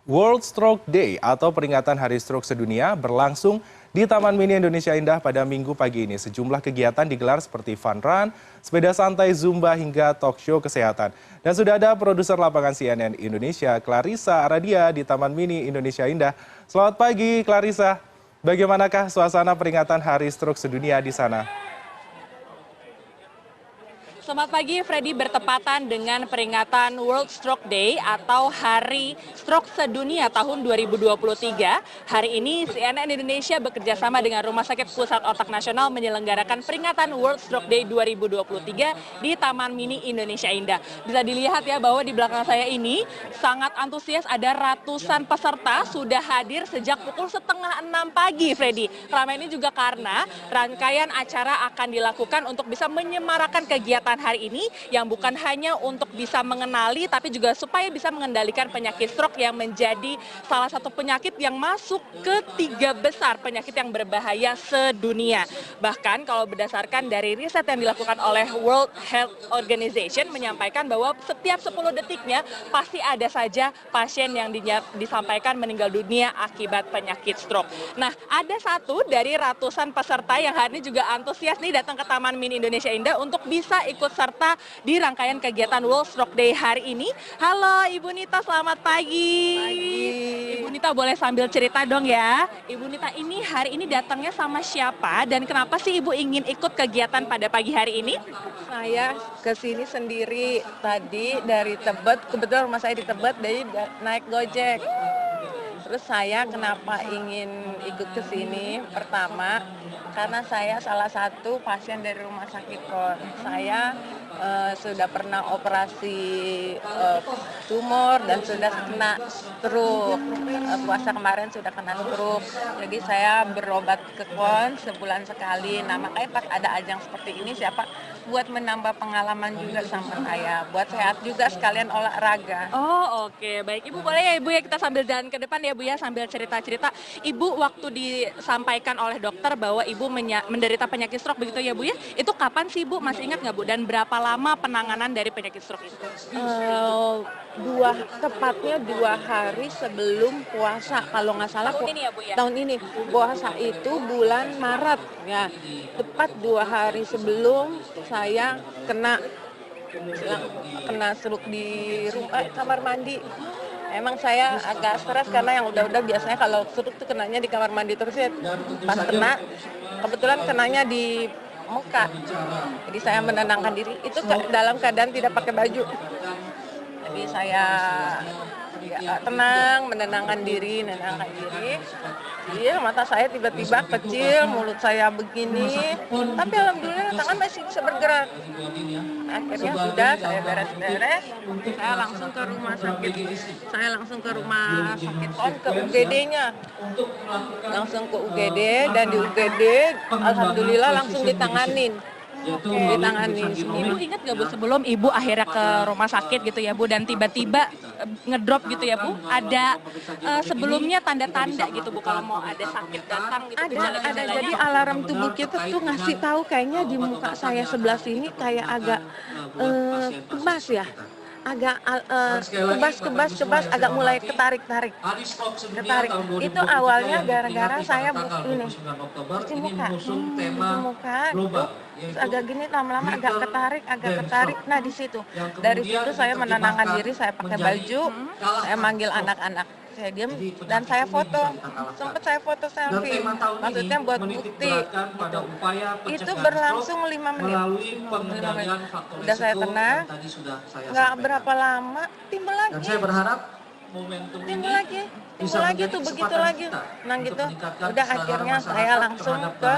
World Stroke Day atau peringatan Hari Stroke Sedunia berlangsung di Taman Mini Indonesia Indah pada Minggu pagi ini. Sejumlah kegiatan digelar seperti fun run, sepeda santai, zumba, hingga talk show kesehatan. Dan sudah ada produser lapangan CNN Indonesia, Clarissa Aradia di Taman Mini Indonesia Indah. Selamat pagi, Clarissa. Bagaimanakah suasana peringatan Hari Stroke Sedunia di sana? Selamat pagi, Freddy. Bertepatan dengan peringatan World Stroke Day atau Hari Stroke Sedunia tahun 2023. Hari ini CNN Indonesia bekerjasama dengan Rumah Sakit Pusat Otak Nasional menyelenggarakan peringatan World Stroke Day 2023 di Taman Mini Indonesia Indah. Bisa dilihat ya bahwa di belakang saya ini sangat antusias, ada ratusan peserta sudah hadir sejak pukul 5:30 pagi, Freddy. Ramai ini juga karena rangkaian acara akan dilakukan untuk bisa menyemarakan kegiatan hari ini yang bukan hanya untuk bisa mengenali tapi juga supaya bisa mengendalikan penyakit stroke yang menjadi salah satu penyakit yang masuk ke 3 besar penyakit yang berbahaya sedunia. Bahkan kalau berdasarkan dari riset yang dilakukan oleh World Health Organization menyampaikan bahwa setiap 10 detiknya pasti ada saja pasien yang disampaikan meninggal dunia akibat penyakit stroke. Nah, ada satu dari ratusan peserta yang hari ini juga antusias nih datang ke Taman Mini Indonesia Indah untuk bisa ikut serta di rangkaian kegiatan World Stroke Day hari ini. Halo Ibu Nita, selamat pagi. Ibu Nita boleh sambil cerita dong ya. Ibu Nita ini hari ini datangnya sama siapa dan kenapa sih Ibu ingin ikut kegiatan pada pagi hari ini? Saya ke sini sendiri tadi dari Tebet, kebetulan rumah saya di Tebet, jadi naik Gojek. Terus saya kenapa ingin ikut ke sini? Pertama, karena saya salah satu pasien dari rumah sakit KON. Saya sudah pernah operasi tumor dan sudah kena stroke. Puasa kemarin sudah kena stroke. Jadi saya berobat ke KON sebulan sekali. Nah, makanya pas ada ajang seperti ini siapa buat menambah pengalaman juga sama saya, buat sehat juga sekalian olahraga. Oh, oke, baik. Ibu boleh ya Ibu ya kita sambil jalan ke depan ya Bu ya sambil cerita-cerita. Ibu waktu disampaikan oleh dokter bahwa Ibu menderita penyakit stroke begitu ya Bu ya. Itu kapan sih Bu? Masih ingat nggak Bu? Dan berapa lama penanganan dari penyakit stroke itu? Tepatnya 2 hari sebelum puasa, kalau nggak salah Tahun ini ya Bu ya? tahun ini puasa itu bulan Maret ya, tepat 2 hari sebelum saya kena stroke di kamar mandi. Emang saya agak stres karena yang udah biasanya kalau stroke tuh kenanya di kamar mandi terus ya, pas kena kebetulan kenanya di muka. Jadi saya menenangkan diri itu dalam keadaan tidak pakai baju. Jadi saya tenang, menenangkan diri. Iya, mata saya tiba-tiba kecil, mulut saya begini. Tapi alhamdulillah tangan masih bisa bergerak. Akhirnya sudah saya beres-beres, saya langsung ke rumah sakit. Saya langsung ke rumah sakit KON, ke UGD-nya. Langsung ke UGD dan di UGD alhamdulillah langsung ditanganin. Ditanganin. Ibu ingat nggak Bu sebelum Ibu akhirnya ke rumah sakit gitu ya Bu dan tiba-tiba ngedrop gitu ya Bu, ada sebelumnya tanda-tanda gitu Bu kalau mau ada sakit datang gitu? Ada. Jadi alarm tubuh kita tuh ngasih tahu kayaknya di muka saya sebelah sini kayak agak kebas ya. Agak kebas, agak mulai ketarik. Itu awalnya gara-gara saya cuci muka, terus agak gini lama-lama agak ketarik. Nah di situ, dari situ saya menenangkan diri, saya pakai baju, saya manggil anak-anak. Saya diam dan saya foto, sempat saya foto selfie, maksudnya buat bukti. Itu berlangsung 5 menit. Udah saya tenang, nggak berapa lama timbul lagi. Timbul lagi tuh begitu lagi. Nah gitu, udah akhirnya saya langsung ke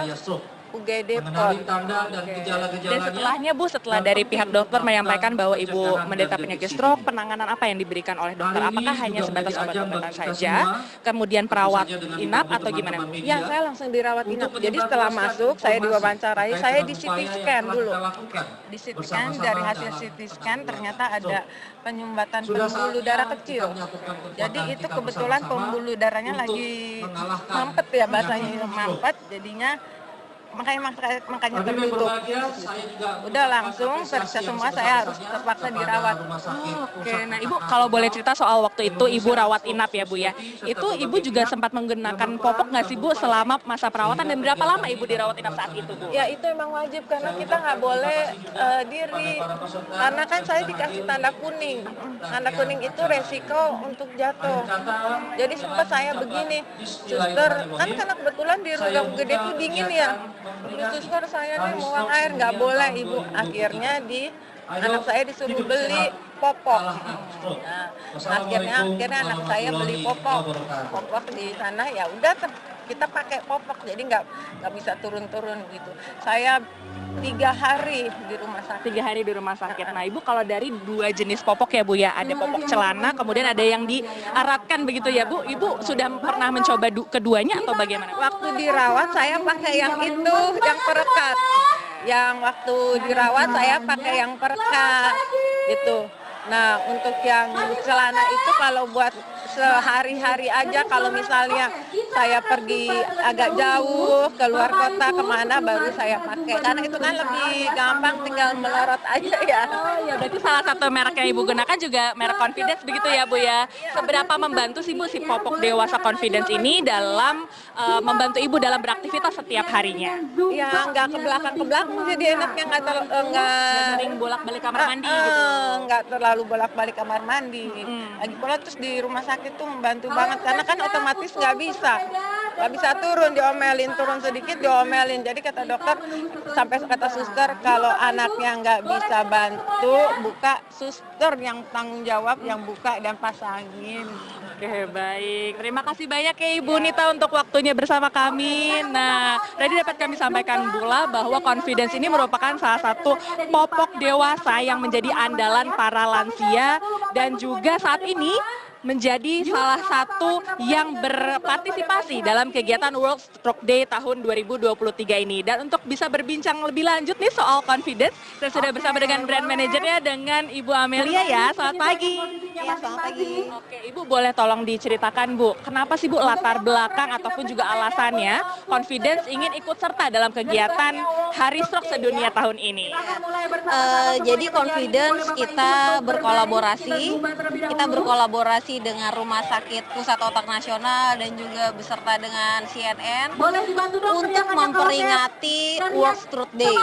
UGD PON. Dan setelah dari pihak dokter menyampaikan bahwa Ibu menderita penyakit stroke, penanganan apa yang diberikan oleh dokter? Apakah hanya sebatas obat-obatan saja, kemudian perawat inap atau gimana? Ya, saya langsung dirawat inap. Jadi setelah masuk, saya diwawancarai, saya di CT scan dulu. Di CT scan, dari hasil CT scan ternyata ada penyumbatan pembuluh darah kecil. Jadi itu kebetulan pembuluh darahnya lagi mampet ya bahasanya, mampet jadinya makanya tertutup. Udah langsung periksa semua, saya harus terpaksa dirawat. Oke, nah Ibu kalau boleh cerita soal waktu itu Ibu rawat inap ya Bu ya. Itu Ibu juga sempat menggunakan popok nggak sih Bu selama masa perawatan dan berapa lama Ibu dirawat inap saat itu Bu? Ya itu emang wajib karena kita nggak boleh diri, karena kan saya dikasih tanda kuning. Tanda kuning itu resiko untuk jatuh. Jadi sempat saya begini, suster, kan karena kebetulan di ruang gede itu dingin ya. Suster saya nih muang air, nggak boleh Ibu. Akhirnya anak saya disuruh beli popok. Nah, akhirnya anak saya beli popok di sana, ya udah kita pakai popok, jadi nggak bisa turun gitu. Saya 3 hari di rumah sakit. 3 hari di rumah sakit. Nah Ibu kalau dari 2 jenis popok ya Bu ya, ada popok celana, kemudian ada yang diaratkan begitu ya Bu. Ibu sudah pernah mencoba keduanya atau bagaimana? Waktu dirawat saya pakai yang itu, yang perekat. Yang waktu dirawat saya pakai yang perekat itu. Nah untuk yang celana itu kalau buat sehari-hari aja, kalau misalnya saya pergi agak jauh keluar kota kemana baru saya pakai, karena itu kan lebih gampang, tinggal melorot aja ya. Oh ya, berarti salah satu merek yang Ibu gunakan juga merek Confidence begitu ya Bu ya. Seberapa membantu sih Bu si popok dewasa Confidence ini dalam membantu Ibu dalam beraktivitas setiap harinya? Ya nggak ke belakang jadi enaknya nggak Sering bolak-balik kamar mandi gitu. nggak terlalu bolak-balik kamar mandi. Lagi pula terus di rumah sakit tuh membantu banget karena kan otomatis nggak bisa turun, turun sedikit diomelin. Jadi kata dokter, sampai kata suster, kalau anaknya nggak bisa bantu buka, suster yang tanggung jawab yang buka dan pasangin. Oke baik, terima kasih banyak ya Ibu Nita untuk waktunya bersama kami. Nah tadi dapat kami sampaikan pula bahwa Confidence ini merupakan salah satu popok dewasa yang menjadi andalan para lansia dan juga saat ini menjadi salah satu yang berpartisipasi dalam kegiatan World Stroke Day tahun 2023 ini. Dan untuk bisa berbincang lebih lanjut nih soal Confidence, saya sudah bersama dengan brand manajernya, dengan Ibu Amelia ya. Selamat pagi. Ya, selamat pagi. Oke, Ibu boleh tolong diceritakan Bu, kenapa sih Bu latar belakang ataupun juga alasannya Confidence ingin ikut serta dalam kegiatan Hari Stroke Sedunia tahun ini? Jadi Confidence kita berkolaborasi dengan Rumah Sakit Pusat Otak Nasional dan juga beserta dengan CNN untuk memperingati World Stroke Day,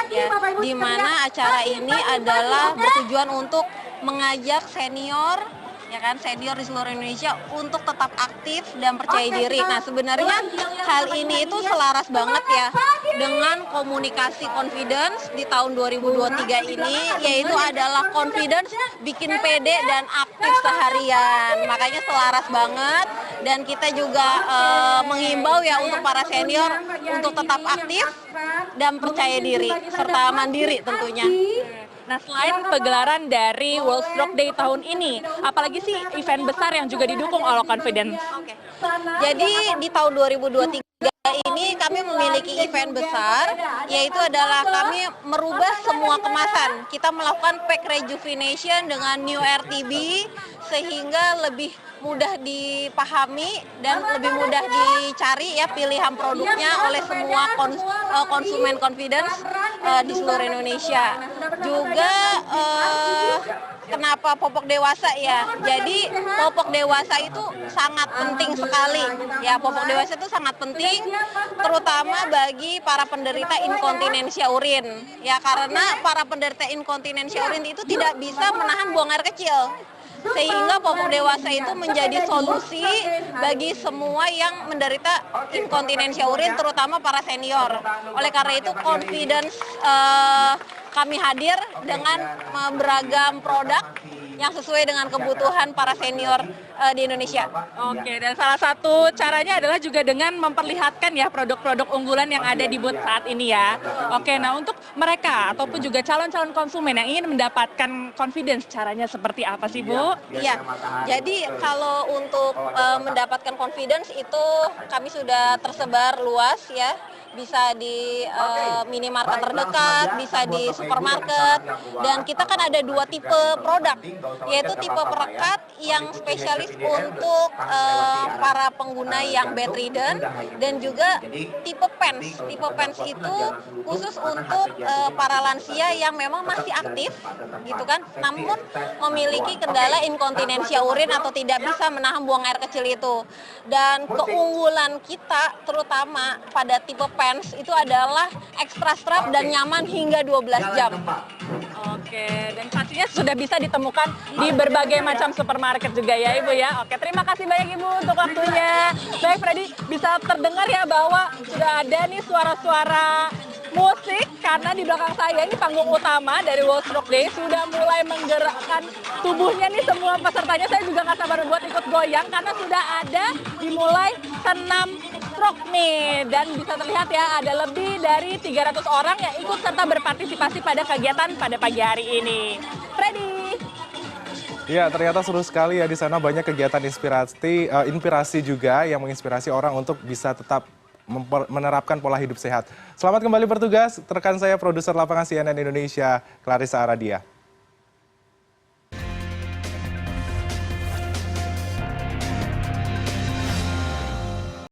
ya, di mana acara ini adalah bertujuan untuk mengajak senior di seluruh Indonesia untuk tetap aktif dan percaya diri. Nah sebenarnya hal ini itu selaras banget ya dengan komunikasi Confidence di tahun 2023 ini, yaitu adalah Confidence bikin pede dan aktif seharian. Makanya selaras banget, dan kita juga menghimbau ya untuk para senior untuk tetap aktif dan percaya diri serta mandiri tentunya. Nah selain pegelaran dari World Stroke Day tahun ini, apalagi sih event besar yang juga didukung oleh Confidence? Oke. Jadi di tahun 2023 ini kami memiliki event besar, yaitu adalah kami merubah semua kemasan. Kita melakukan pack rejuvenation dengan new RTB sehingga lebih mudah dipahami dan lebih mudah dicari ya pilihan produknya oleh semua konsumen Confidence di seluruh Indonesia. Juga kenapa popok dewasa ya? Jadi popok dewasa itu sangat penting sekali. Ya, popok dewasa itu sangat penting terutama bagi para penderita inkontinensia urin. Ya, karena para penderita inkontinensia urin itu tidak bisa menahan buang air kecil. Sehingga popok dewasa itu menjadi solusi bagi semua yang menderita inkontinensia urin, terutama para senior. Oleh karena itu Confidence kami hadir dengan beragam produk yang sesuai dengan kebutuhan para senior di Indonesia. Oke, dan salah satu caranya adalah juga dengan memperlihatkan ya produk-produk unggulan yang ada di booth saat ini ya. Oke, nah untuk mereka ataupun juga calon-calon konsumen yang ingin mendapatkan Confidence, caranya seperti apa sih Bu? Iya, jadi kalau untuk mendapatkan Confidence itu kami sudah tersebar luas ya. Bisa di minimarket terdekat, bisa di supermarket. Dan kita kan ada 2 tipe produk, yaitu tipe perekat yang spesialis untuk para pengguna yang bedridden, dan juga tipe pens. Tipe pens itu khusus untuk para lansia yang memang masih aktif, gitu kan, namun memiliki kendala inkontinensia urin atau tidak bisa menahan buang air kecil itu. Dan keunggulan kita terutama pada tipe pens itu adalah ekstra strap dan nyaman hingga 12 jam. Oke, dan pastinya sudah bisa ditemukan di berbagai macam supermarket juga ya Ibu ya. Oke, terima kasih banyak Ibu untuk waktunya. Baik Freddy, bisa terdengar ya bahwa sudah ada nih suara-suara musik, karena di belakang saya ini panggung utama dari World Stroke Day sudah mulai menggerakkan tubuhnya nih semua pesertanya. Saya juga nggak sabar buat ikut goyang karena sudah ada dimulai senam stroke nih, dan bisa terlihat ya ada lebih dari 300 orang yang ikut serta berpartisipasi pada kegiatan pada pagi hari ini. Freddy. Ya, ternyata seru sekali ya di sana, banyak kegiatan inspirasi juga yang menginspirasi orang untuk bisa tetap menerapkan pola hidup sehat. Selamat kembali bertugas, rekan saya produser lapangan CNN Indonesia, Clarissa Aradia.